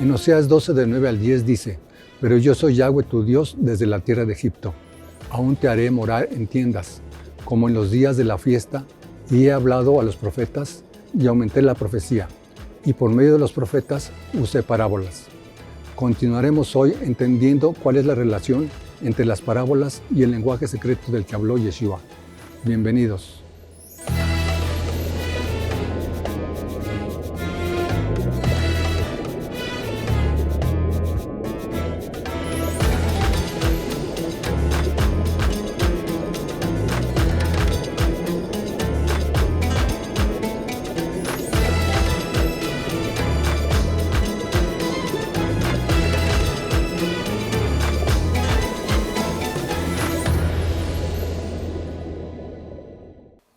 En Oseas 12, del 9 al 10 dice: Pero yo soy Yahweh tu Dios desde la tierra de Egipto. Aún te haré morar en tiendas, como en los días de la fiesta, y he hablado a los profetas, y aumenté la profecía, y por medio de los profetas usé parábolas. Continuaremos hoy entendiendo cuál es la relación entre las parábolas y el lenguaje secreto del que habló Yeshua. Bienvenidos.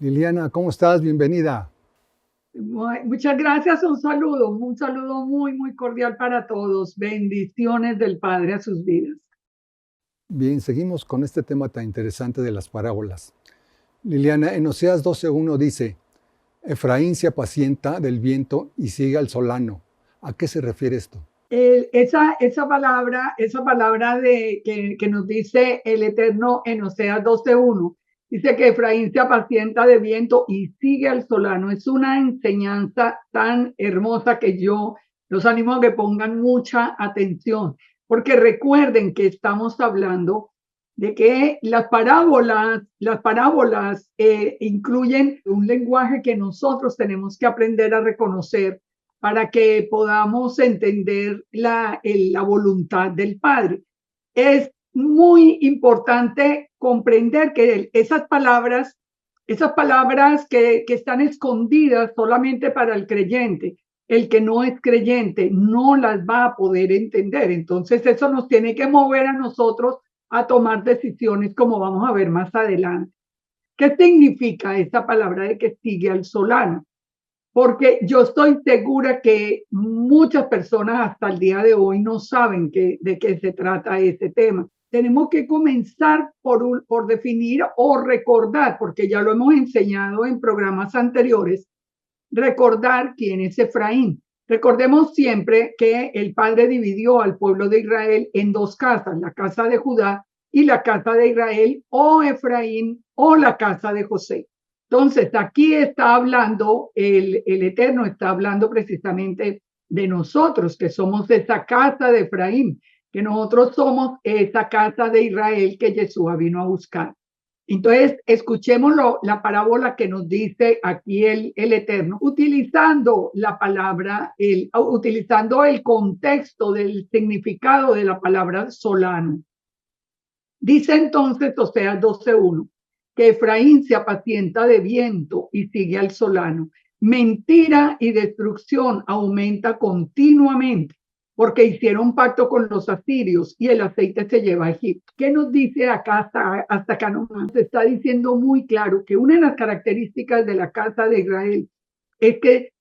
Liliana, ¿cómo estás? Bienvenida. Muchas gracias, un saludo muy cordial para todos. Bendiciones del Padre a sus vidas. Bien, seguimos con este tema tan interesante de las parábolas. Liliana, en Oseas 12:1 dice: Efraín se apacienta del viento y sigue al solano. ¿A qué se refiere esto? Esa palabra que nos dice el Eterno en Oseas 12:1, dice que Efraín se apacienta de viento y sigue al solano. Es una enseñanza tan hermosa que yo los animo a que pongan mucha atención, porque recuerden que estamos hablando de que las parábolas incluyen un lenguaje que nosotros tenemos que aprender a reconocer para que podamos entender la voluntad del Padre. Es muy importante comprender que esas palabras que están escondidas solamente para el creyente, el que no es creyente no las va a poder entender. Entonces eso nos tiene que mover a nosotros a tomar decisiones, como vamos a ver más adelante. ¿Qué significa esta palabra de que sigue al solano? Porque yo estoy segura que muchas personas hasta el día de hoy no saben de qué se trata este tema. Tenemos que comenzar por definir o recordar, porque ya lo hemos enseñado en programas anteriores, recordar quién es Efraín. Recordemos siempre que el Padre dividió al pueblo de Israel en dos casas, la casa de Judá y la casa de Israel, o Efraín o la casa de José. Entonces, aquí está hablando, el Eterno está hablando precisamente de nosotros, que somos esa casa de Efraín, que nosotros somos esa casa de Israel que Yeshua vino a buscar. Entonces, escuchemos la parábola que nos dice aquí el Eterno, utilizando la palabra, utilizando el contexto del significado de la palabra solano. Dice entonces Oseas 12:1, que Efraín se apacienta de viento y sigue al solano. Mentira y destrucción aumenta continuamente, porque hicieron pacto con los asirios y el aceite se lleva a Egipto. ¿Qué nos dice acá hasta acá nomás? Se está diciendo muy claro que una de las características de la casa de Israel es que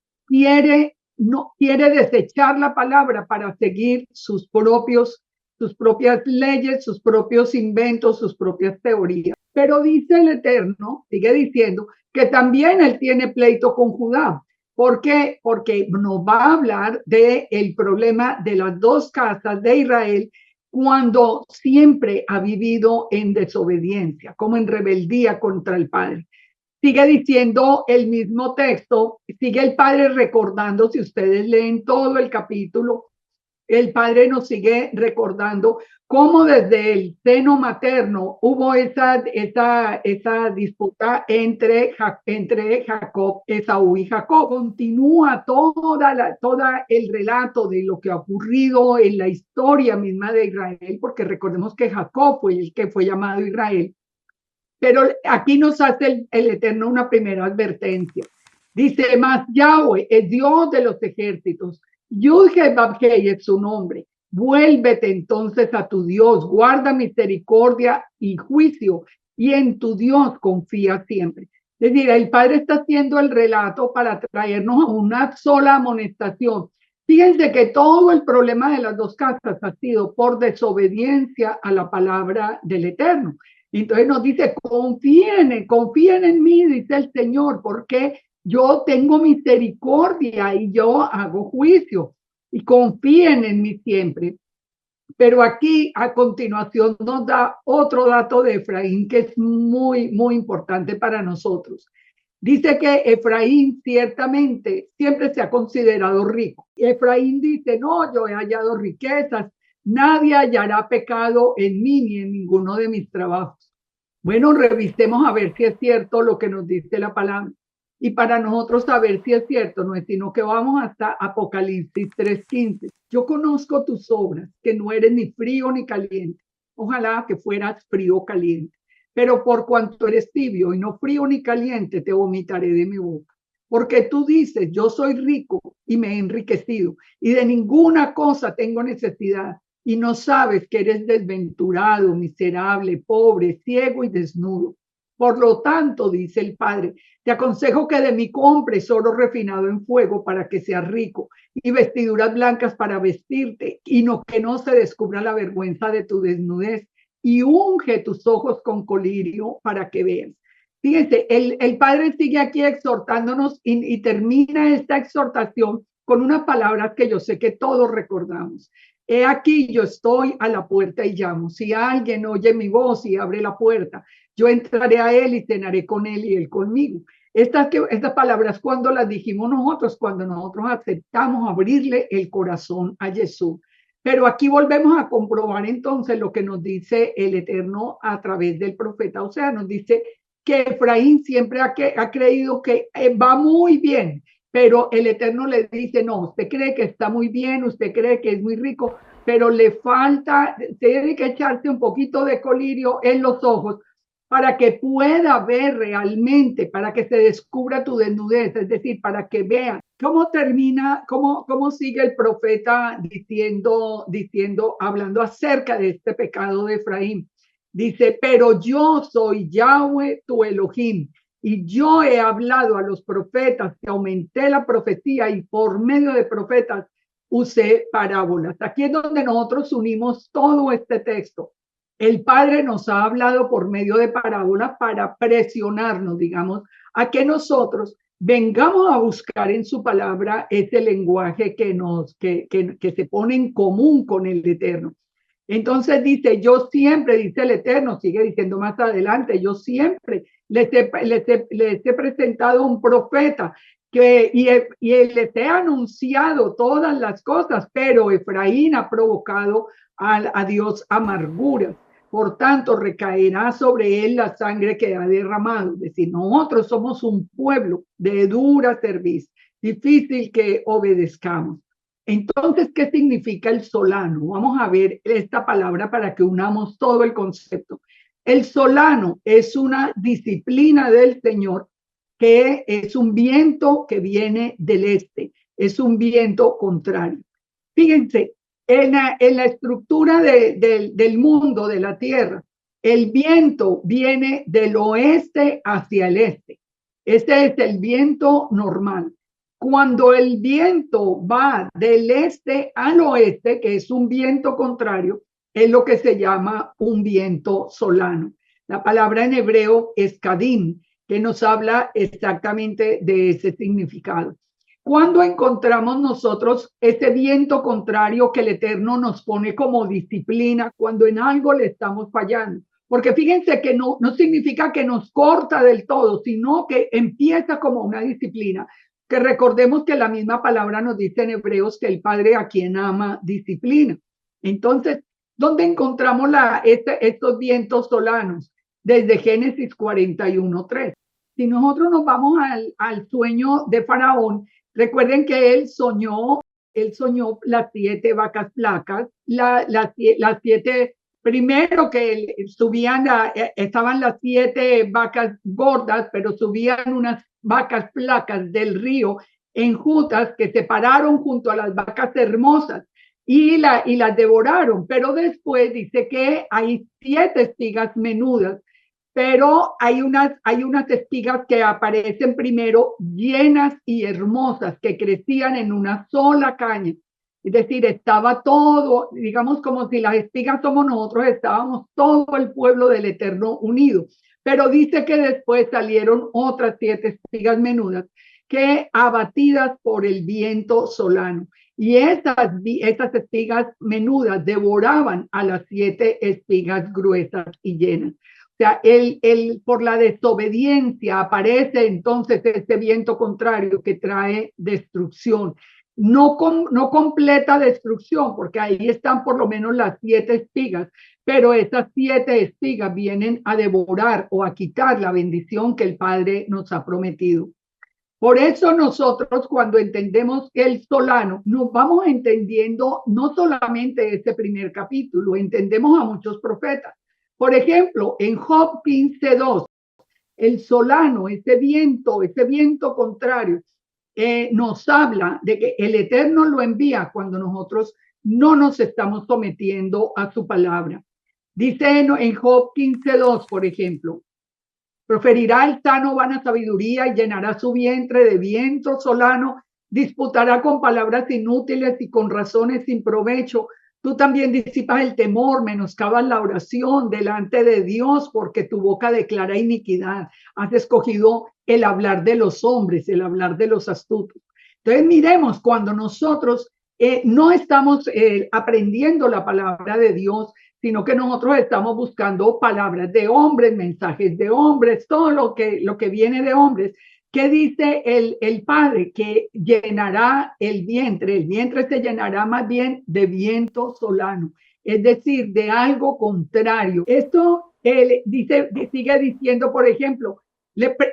no quiere desechar la palabra para seguir sus propias leyes, sus propios inventos, sus propias teorías. Pero dice el Eterno, sigue diciendo, que también él tiene pleito con Judá. ¿Por qué? Porque nos va a hablar del problema de las dos casas de Israel cuando siempre ha vivido en desobediencia, como en rebeldía contra el Padre. Sigue diciendo el mismo texto, sigue el Padre recordando, si ustedes leen todo el capítulo, el Padre nos sigue recordando cómo desde el seno materno hubo esa disputa entre Jacob, Esaú y Jacob. Continúa todo el relato de lo que ha ocurrido en la historia misma de Israel, porque recordemos que Jacob fue el que fue llamado Israel. Pero aquí nos hace el Eterno una primera advertencia. Dice, más Yahweh es Dios de los ejércitos. Yud-Heh-Vav-Heh es su nombre. Vuélvete entonces a tu Dios, guarda misericordia y juicio, y en tu Dios confía siempre. Es decir, el Padre está haciendo el relato para traernos a una sola amonestación. Fíjense que todo el problema de las dos casas ha sido por desobediencia a la palabra del Eterno. Entonces nos dice, confíen en mí, dice el Señor, porque yo tengo misericordia y yo hago juicio. y confíen en mí siempre. Pero aquí a continuación nos da otro dato de Efraín que es muy, muy importante para nosotros. Dice que Efraín ciertamente siempre se ha considerado rico. Efraín dice, no, yo he hallado riquezas, nadie hallará pecado en mí ni en ninguno de mis trabajos. Bueno, revisemos a ver si es cierto lo que nos dice la palabra. Y para nosotros saber si es cierto, no es sino que vamos hasta Apocalipsis 3:15. Yo conozco tus obras, que no eres ni frío ni caliente. Ojalá que fueras frío o caliente. Pero por cuanto eres tibio y no frío ni caliente, te vomitaré de mi boca. Porque tú dices, yo soy rico y me he enriquecido y de ninguna cosa tengo necesidad. Y no sabes que eres desventurado, miserable, pobre, ciego y desnudo. Por lo tanto, dice el Padre, te aconsejo que de mí compres oro refinado en fuego para que seas rico y vestiduras blancas para vestirte y no que no se descubra la vergüenza de tu desnudez y unge tus ojos con colirio para que veas. Fíjense, el Padre sigue aquí exhortándonos y termina esta exhortación con unas palabras que yo sé que todos recordamos. He aquí, yo estoy a la puerta y llamo. Si alguien oye mi voz y abre la puerta, yo entraré a él y cenaré con él y él conmigo. Estas palabras cuando las dijimos nosotros, cuando nosotros aceptamos abrirle el corazón a Jesús. Pero aquí volvemos a comprobar entonces lo que nos dice el Eterno a través del profeta. O sea, nos dice que Efraín siempre ha creído que va muy bien, pero el Eterno le dice, no, usted cree que está muy bien, usted cree que es muy rico, pero le falta, tiene que echarse un poquito de colirio en los ojos para que pueda ver realmente, para que se descubra tu desnudez, es decir, para que vean. ¿Cómo termina, cómo sigue el profeta diciendo, hablando acerca de este pecado de Efraín? Dice, pero yo soy Yahweh tu Elohim, y yo he hablado a los profetas, que aumenté la profecía y por medio de profetas usé parábolas. Aquí es donde nosotros unimos todo este texto. El Padre nos ha hablado por medio de parábolas para presionarnos, digamos, a que nosotros vengamos a buscar en su palabra ese lenguaje que se pone en común con el Eterno. Entonces dice, yo siempre, dice el Eterno, sigue diciendo más adelante, yo siempre les he presentado un profeta y les he anunciado todas las cosas, pero Efraín ha provocado a Dios amarguras. Por tanto, recaerá sobre él la sangre que ha derramado. Es decir, nosotros somos un pueblo de dura cerviz, difícil que obedezcamos. Entonces, ¿qué significa el solano? Vamos a ver esta palabra para que unamos todo el concepto. El solano es una disciplina del Señor que es un viento que viene del este, es un viento contrario. Fíjense, en la estructura del mundo, de la tierra, el viento viene del oeste hacia el este. Este es el viento normal. Cuando el viento va del este al oeste, que es un viento contrario, es lo que se llama un viento solano. La palabra en hebreo es kadim, que nos habla exactamente de ese significado. Cuando encontramos nosotros ese viento contrario que el Eterno nos pone como disciplina cuando en algo le estamos fallando? Porque fíjense que no significa que nos corta del todo, sino que empieza como una disciplina. Que recordemos que la misma palabra nos dice en Hebreos que el Padre a quien ama disciplina. Entonces, ¿dónde encontramos estos vientos solanos? Desde Génesis 41:3. Si nosotros nos vamos al sueño de Faraón, recuerden que él soñó las 7 vacas flacas, las 7, primero que subían, estaban las 7 vacas gordas, pero subían unas vacas flacas del río enjutas que se pararon junto a las vacas hermosas y las devoraron. Pero después dice que hay 7 espigas menudas, pero hay unas espigas que aparecen primero llenas y hermosas que crecían en una sola caña. Es decir, estaba todo, digamos, como si las espigas somos nosotros, estábamos todo el pueblo del Eterno unido. Pero dice que después salieron otras 7 espigas menudas que abatidas por el viento solano. y estas espigas menudas devoraban a las 7 espigas gruesas y llenas. O sea, por la desobediencia aparece entonces este viento contrario que trae destrucción. No completa destrucción, porque ahí están por lo menos las 7 espigas, pero estas 7 espigas vienen a devorar o a quitar la bendición que el Padre nos ha prometido. Por eso nosotros cuando entendemos el solano, nos vamos entendiendo no solamente este primer capítulo, entendemos a muchos profetas. Por ejemplo, en Job 15:2, el solano, ese viento contrario, nos habla de que el Eterno lo envía cuando nosotros no nos estamos sometiendo a su palabra. Dice en Job 15:2, por ejemplo, proferirá el sano vana sabiduría y llenará su vientre de viento solano, disputará con palabras inútiles y con razones sin provecho. Tú también disipas el temor, menoscabas la oración delante de Dios, porque tu boca declara iniquidad. Has escogido el hablar de los hombres, el hablar de los astutos. Entonces miremos, cuando nosotros no estamos aprendiendo la palabra de Dios, sino que nosotros estamos buscando palabras de hombres, mensajes de hombres, todo lo que viene de hombres. ¿Qué dice el Padre? Que llenará el vientre se llenará más bien de viento solano, es decir, de algo contrario. Esto sigue diciendo, por ejemplo,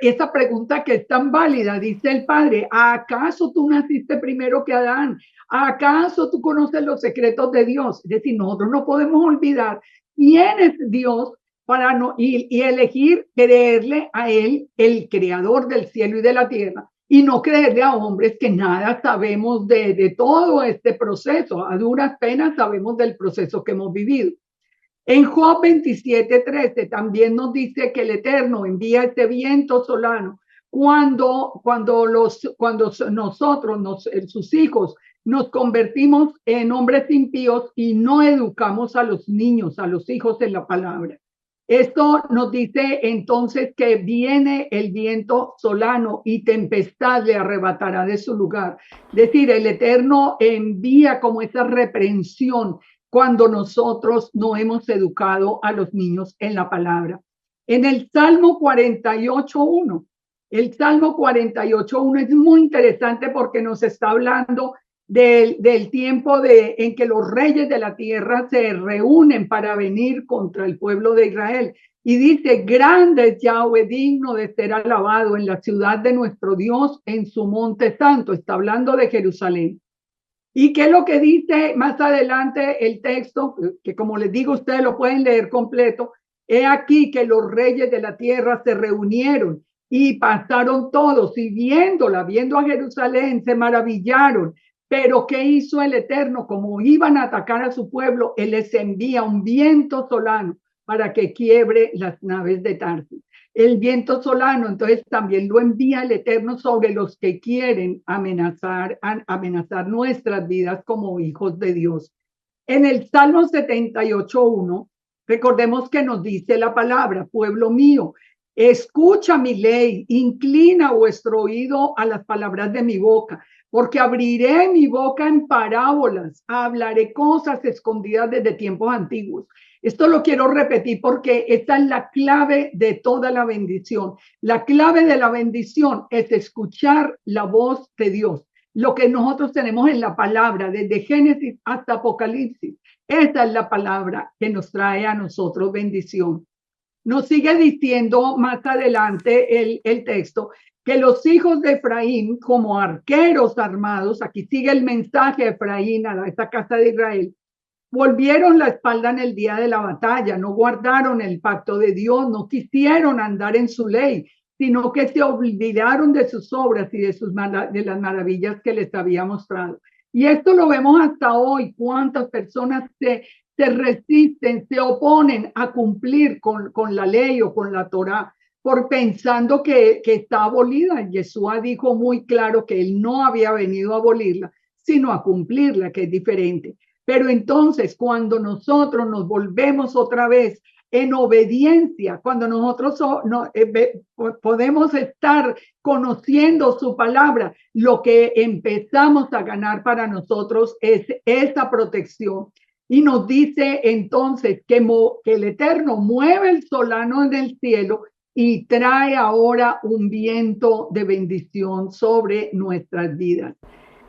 esa pregunta que es tan válida, dice el Padre, ¿acaso tú naciste primero que Adán? ¿Acaso tú conoces los secretos de Dios? Es decir, nosotros no podemos olvidar quién es Dios para no, y elegir creerle a Él, el creador del cielo y de la tierra, y no creerle a hombres que nada sabemos de todo este proceso. A duras penas sabemos del proceso que hemos vivido. En Job 27:13 también nos dice que el Eterno envía este viento solano cuando nosotros, sus hijos, nos convertimos en hombres impíos y no educamos a los niños, a los hijos en la palabra. Esto nos dice entonces que viene el viento solano y tempestad le arrebatará de su lugar. Es decir, el Eterno envía como esa reprensión cuando nosotros no hemos educado a los niños en la palabra. En el Salmo 48:1, el Salmo 48:1 es muy interesante porque nos está hablando del tiempo en que los reyes de la tierra se reúnen para venir contra el pueblo de Israel. Y dice, grande es Yahweh, digno de ser alabado en la ciudad de nuestro Dios, en su monte santo. Está hablando de Jerusalén. ¿Y qué es lo que dice más adelante el texto? Que como les digo, ustedes lo pueden leer completo. He aquí que los reyes de la tierra se reunieron y pasaron todos y viendo a Jerusalén, se maravillaron. Pero ¿qué hizo el Eterno? Como iban a atacar a su pueblo, Él les envía un viento solano para que quiebre las naves de Tarsis. El viento solano, entonces también lo envía el Eterno sobre los que quieren amenazar nuestras vidas como hijos de Dios. En el Salmo 78:1, recordemos que nos dice la palabra, pueblo mío, escucha mi ley, inclina vuestro oído a las palabras de mi boca, porque abriré mi boca en parábolas, hablaré cosas escondidas desde tiempos antiguos. Esto lo quiero repetir porque esta es la clave de toda la bendición. La clave de la bendición es escuchar la voz de Dios. Lo que nosotros tenemos en la palabra, desde Génesis hasta Apocalipsis, esta es la palabra que nos trae a nosotros bendición. Nos sigue diciendo más adelante el texto que los hijos de Efraín, como arqueros armados, aquí sigue el mensaje de Efraín a esta casa de Israel, volvieron la espalda en el día de la batalla, no guardaron el pacto de Dios, no quisieron andar en su ley, sino que se olvidaron de sus obras y de las maravillas que les había mostrado. Y esto lo vemos hasta hoy, cuántas personas se resisten, se oponen a cumplir con la ley o con la Torá, por pensando que está abolida. Yeshua dijo muy claro que él no había venido a abolirla, sino a cumplirla, que es diferente. Pero entonces, cuando nosotros nos volvemos otra vez en obediencia, cuando nosotros podemos estar conociendo su palabra, lo que empezamos a ganar para nosotros es esa protección. Y nos dice entonces que el Eterno mueve el solano en el cielo y trae ahora un viento de bendición sobre nuestras vidas.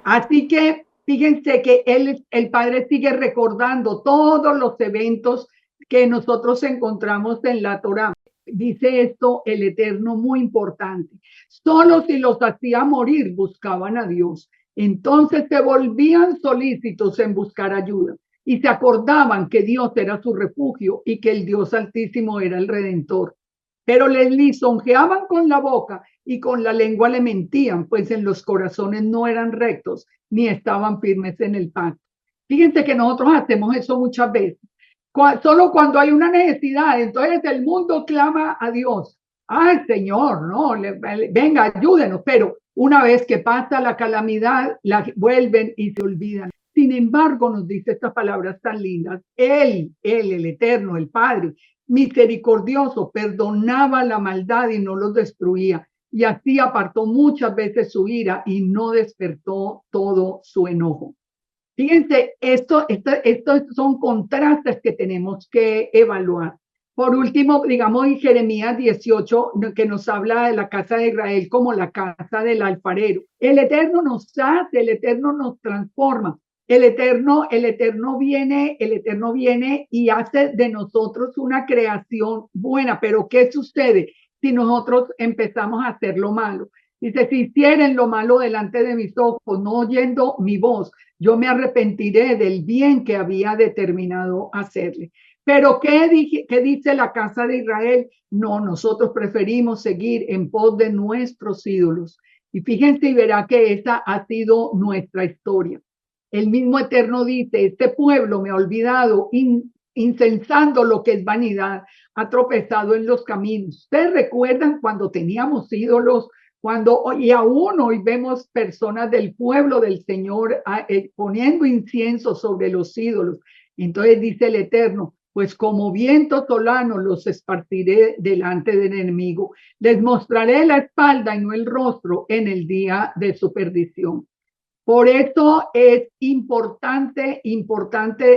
Así que fíjense que el Padre sigue recordando todos los eventos que nosotros encontramos en la Torá. Dice esto el Eterno muy importante. Solo si los hacía morir buscaban a Dios. Entonces se volvían solícitos en buscar ayuda y se acordaban que Dios era su refugio y que el Dios Altísimo era el Redentor. Pero les lisonjeaban con la boca y con la lengua le mentían, pues en los corazones no eran rectos ni estaban firmes en el pacto. Fíjense que nosotros hacemos eso muchas veces. Solo cuando hay una necesidad, entonces el mundo clama a Dios. Ay, Señor, no, venga, ayúdenos. Pero una vez que pasa la calamidad, la vuelven y se olvidan. Sin embargo, nos dice estas palabras tan lindas. Él, el Eterno, el Padre, misericordioso, perdonaba la maldad y no los destruía. Y así apartó muchas veces su ira y no despertó todo su enojo. Fíjense, estos son contrastes que tenemos que evaluar. Por último, digamos en Jeremías 18, que nos habla de la casa de Israel como la casa del alfarero. El Eterno nos hace, el Eterno nos transforma. El Eterno viene y hace de nosotros una creación buena. Pero ¿qué sucede si nosotros empezamos a hacer lo malo? Dice, si hicieren lo malo delante de mis ojos, no oyendo mi voz, yo me arrepentiré del bien que había determinado hacerle. Pero ¿qué dice la casa de Israel? No, nosotros preferimos seguir en pos de nuestros ídolos. Y fíjense y verá que esa ha sido nuestra historia. El mismo Eterno dice, este pueblo me ha olvidado, incensando lo que es vanidad, ha tropezado en los caminos. ¿Ustedes recuerdan cuando teníamos ídolos? Y aún hoy vemos personas del pueblo del Señor poniendo incienso sobre los ídolos. Entonces dice el Eterno, pues como viento solano los esparciré delante del enemigo. Les mostraré la espalda y no el rostro en el día de su perdición. Por eso es importante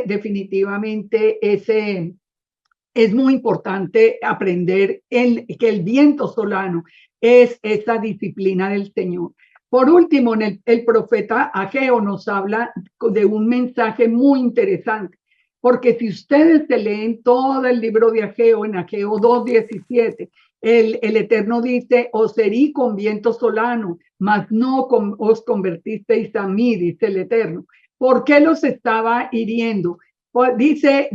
definitivamente es muy importante aprender que el viento solano es esa disciplina del Señor. Por último, el profeta Ageo nos habla de un mensaje muy interesante, porque si ustedes se leen todo el libro de Ageo, en Ageo 2:17, el Eterno dice, os herí con viento solano, mas no os convertisteis a mí, dice el Eterno. ¿Por qué los estaba hiriendo? Dice,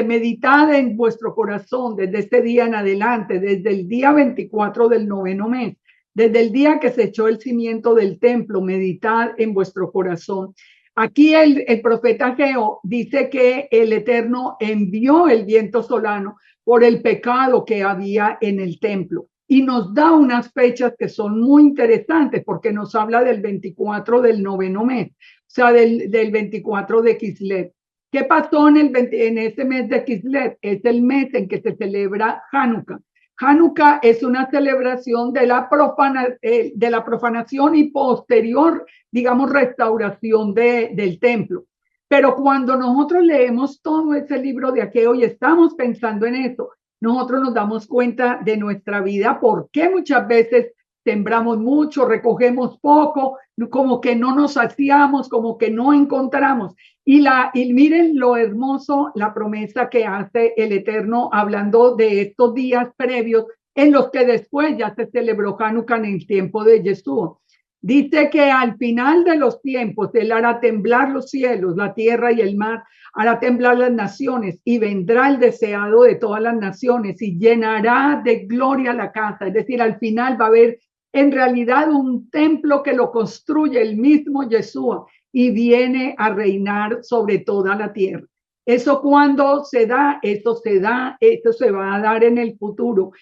meditad en vuestro corazón desde este día en adelante, desde el día 24 del 9º mes, desde el día que se echó el cimiento del templo, meditad en vuestro corazón. Aquí el profeta Ageo dice que el Eterno envió el viento solano por el pecado que había en el templo. Y nos da unas fechas que son muy interesantes porque nos habla del 24 del 9º mes, o sea, del 24 de Kislev. ¿Qué pasó en ese mes de Kislev? Es el mes en que se celebra Hanukkah. Hanukkah es una celebración de la profanación y posterior, digamos, restauración del templo. Pero cuando nosotros leemos todo ese libro de Ageo y estamos pensando en eso, nosotros nos damos cuenta de nuestra vida, porque muchas veces sembramos mucho, recogemos poco, como que no nos saciamos, como que no encontramos. Y miren lo hermoso, la promesa que hace el Eterno hablando de estos días previos en los que después ya se celebró Hanukkah en el tiempo de Yeshua. Dice que al final de los tiempos Él hará temblar los cielos, la tierra y el mar, hará temblar las naciones y vendrá el deseado de todas las naciones y llenará de gloria la casa. Es decir, al final va a haber en realidad un templo que lo construye el mismo Yeshua y viene a reinar sobre toda la tierra. Eso cuando se da, esto se va a dar en el futuro.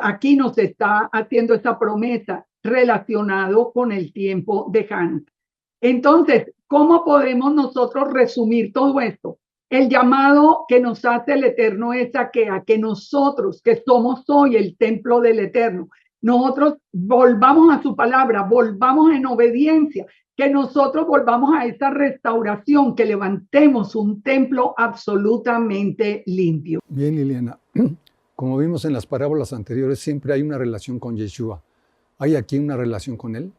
Aquí nos está haciendo esa promesa relacionado con el tiempo de Hanukkah. Entonces, ¿cómo podemos nosotros resumir todo esto? El llamado que nos hace el Eterno es a que nosotros, que somos hoy el templo del Eterno, nosotros volvamos a su palabra, volvamos en obediencia, que nosotros volvamos a esa restauración, que levantemos un templo absolutamente limpio. Bien, Liliana. Como vimos en las parábolas anteriores, siempre hay una relación con Yeshua. ¿Hay aquí una relación con él?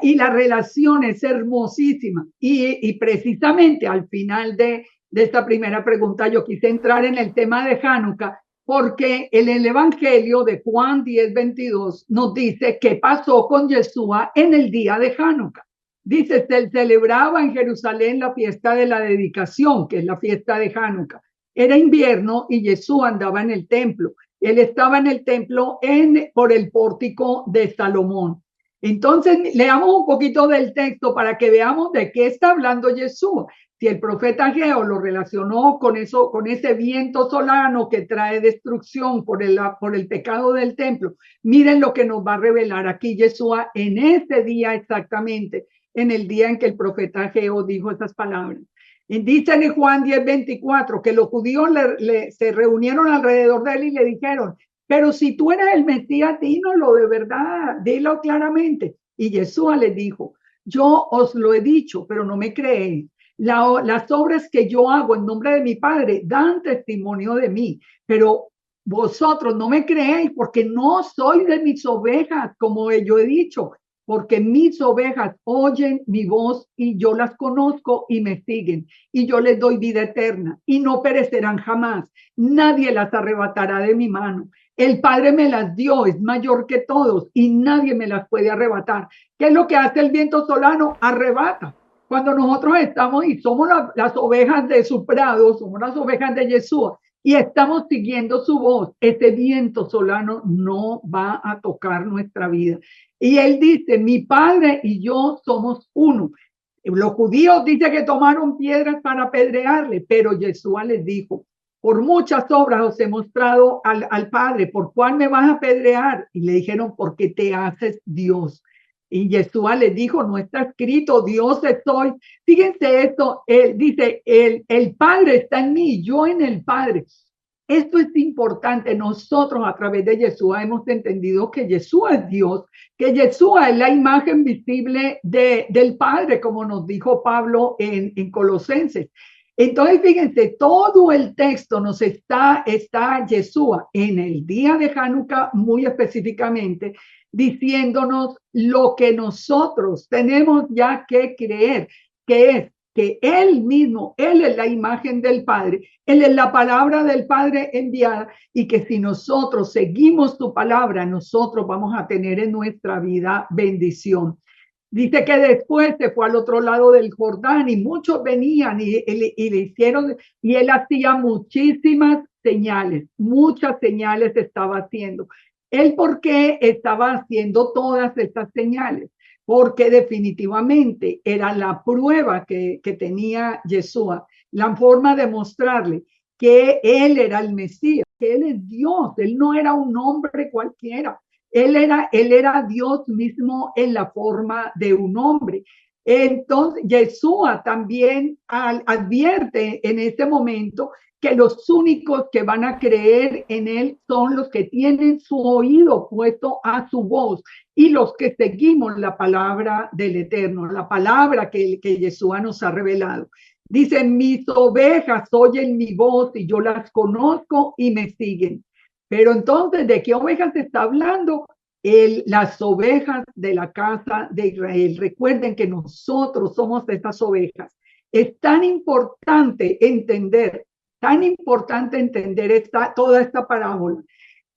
Y la relación es hermosísima. Y precisamente al final de esta primera pregunta, yo quise entrar en el tema de Hanukkah, porque en el Evangelio de Juan 10:22 nos dice qué pasó con Yeshua en el día de Hanukkah. Dice, se celebraba en Jerusalén la fiesta de la dedicación, que es la fiesta de Hanukkah. Era invierno y Yeshua andaba en el templo. Él estaba en el templo por el pórtico de Salomón. Entonces, leamos un poquito del texto para que veamos de qué está hablando Yeshua. Si el profeta Ageo lo relacionó con eso, con ese viento solano que trae destrucción por el pecado del templo, miren lo que nos va a revelar aquí Yeshua en ese día exactamente, en el día en que el profeta Ageo dijo esas palabras. Y dice en Juan 10:24 que los judíos se reunieron alrededor de él y le dijeron, pero si tú eres el Mesías, dínoslo de verdad, dilo claramente. Y Yeshua les dijo, yo os lo he dicho, pero no me creéis. Las obras que yo hago en nombre de mi Padre dan testimonio de mí, pero vosotros no me creéis porque no soy de mis ovejas, como yo he dicho, porque mis ovejas oyen mi voz y yo las conozco y me siguen y yo les doy vida eterna y no perecerán jamás. Nadie las arrebatará de mi mano. El Padre me las dio, es mayor que todos y nadie me las puede arrebatar. ¿Qué es lo que hace el viento solano? Arrebata. Cuando nosotros estamos y somos las ovejas de su prado, somos las ovejas de Yeshua y estamos siguiendo su voz, ese viento solano no va a tocar nuestra vida. Y él dice, mi Padre y yo somos uno. Los judíos dicen que tomaron piedras para apedrearle, pero Yeshua les dijo, por muchas obras os he mostrado al Padre, ¿por cuál me vas a apedrear? Y le dijeron, porque te haces Dios. Y Yeshua les dijo, no está escrito, Dios estoy. Fíjense esto, él dice, el Padre está en mí, yo en el Padre. Esto es importante. Nosotros a través de Yeshua hemos entendido que Yeshua es Dios, que Yeshua es la imagen visible del Padre, como nos dijo Pablo en Colosenses. Entonces, fíjense, todo el texto nos está Yeshua en el día de Hanukkah, muy específicamente, diciéndonos lo que nosotros tenemos ya que creer, que es que Él mismo, Él es la imagen del Padre, Él es la palabra del Padre enviada y que si nosotros seguimos su palabra, nosotros vamos a tener en nuestra vida bendición. Dice que después se fue al otro lado del Jordán y muchos venían y le hicieron, y él hacía muchísimas muchas señales estaba haciendo. ¿Él por qué estaba haciendo todas estas señales? Porque definitivamente era la prueba que tenía Yeshua, la forma de mostrarle que él era el Mesías, que él es Dios, él no era un hombre cualquiera. Él era Dios mismo en la forma de un hombre. Entonces, Yeshua también advierte en este momento que los únicos que van a creer en él son los que tienen su oído puesto a su voz y los que seguimos la palabra del Eterno, la palabra que Yeshua nos ha revelado. Dice, mis ovejas oyen mi voz y yo las conozco y me siguen. Pero entonces, ¿de qué ovejas se está hablando? Las ovejas de la casa de Israel. Recuerden que nosotros somos estas ovejas. Es tan importante entender toda esta parábola.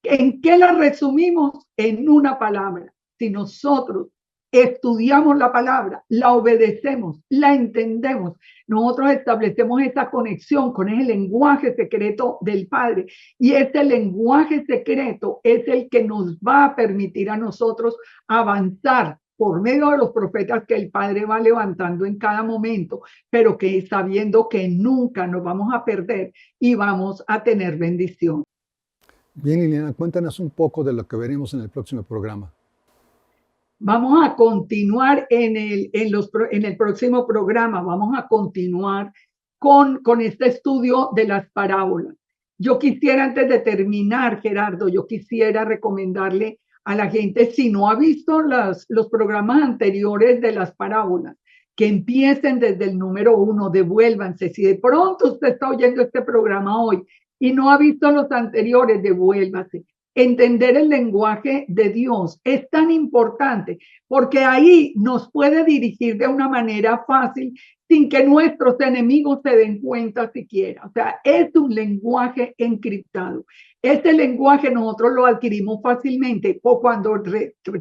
¿En qué la resumimos? En una palabra. Si nosotros estudiamos la palabra, la obedecemos, la entendemos, nosotros establecemos esa conexión con el lenguaje secreto del Padre y ese lenguaje secreto es el que nos va a permitir a nosotros avanzar por medio de los profetas que el Padre va levantando en cada momento, pero que sabiendo que nunca nos vamos a perder y vamos a tener bendición. Bien, Liliana, cuéntanos un poco de lo que veremos en el próximo programa. Vamos a continuar en el próximo programa, vamos a continuar con este estudio de las parábolas. Yo quisiera, antes de terminar, Gerardo, yo quisiera recomendarle a la gente, si no ha visto los programas anteriores de las parábolas, que empiecen desde el número 1, devuélvanse. Si de pronto usted está oyendo este programa hoy y no ha visto los anteriores, devuélvase. Entender el lenguaje de Dios es tan importante porque ahí nos puede dirigir de una manera fácil sin que nuestros enemigos se den cuenta siquiera. O sea, es un lenguaje encriptado. Este lenguaje nosotros lo adquirimos fácilmente o cuando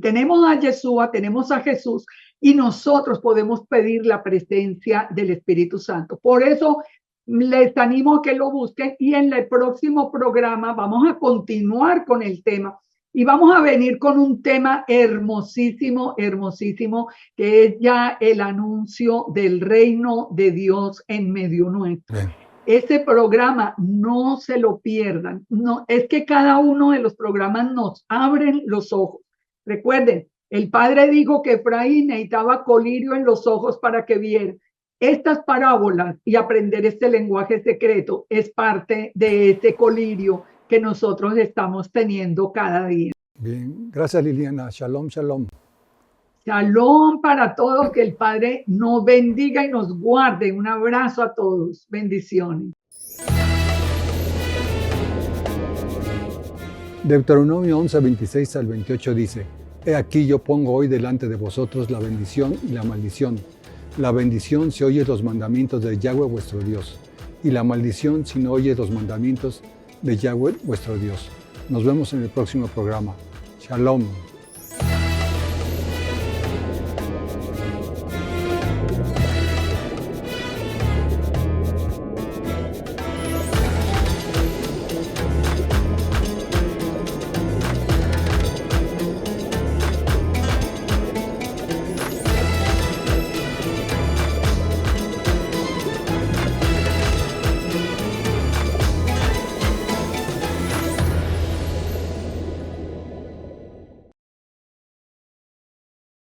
tenemos a Yeshua, tenemos a Jesús y nosotros podemos pedir la presencia del Espíritu Santo. Por eso les animo a que lo busquen y en el próximo programa vamos a continuar con el tema y vamos a venir con un tema hermosísimo, hermosísimo, que es ya el anuncio del reino de Dios en medio nuestro. Bien. Ese programa no se lo pierdan. No, es que cada uno de los programas nos abren los ojos. Recuerden, el padre dijo que Efraín necesitaba colirio en los ojos para que viera. Estas parábolas y aprender este lenguaje secreto es parte de ese colirio que nosotros estamos teniendo cada día. Bien, gracias Liliana. Shalom, shalom. Shalom para todos, que el Padre nos bendiga y nos guarde. Un abrazo a todos. Bendiciones. Deuteronomio 11, 26 al 28 dice: He aquí yo pongo hoy delante de vosotros la bendición y la maldición. La bendición si oyes los mandamientos de Yahweh vuestro Dios, y la maldición si no oyes los mandamientos de Yahweh vuestro Dios. Nos vemos en el próximo programa. Shalom.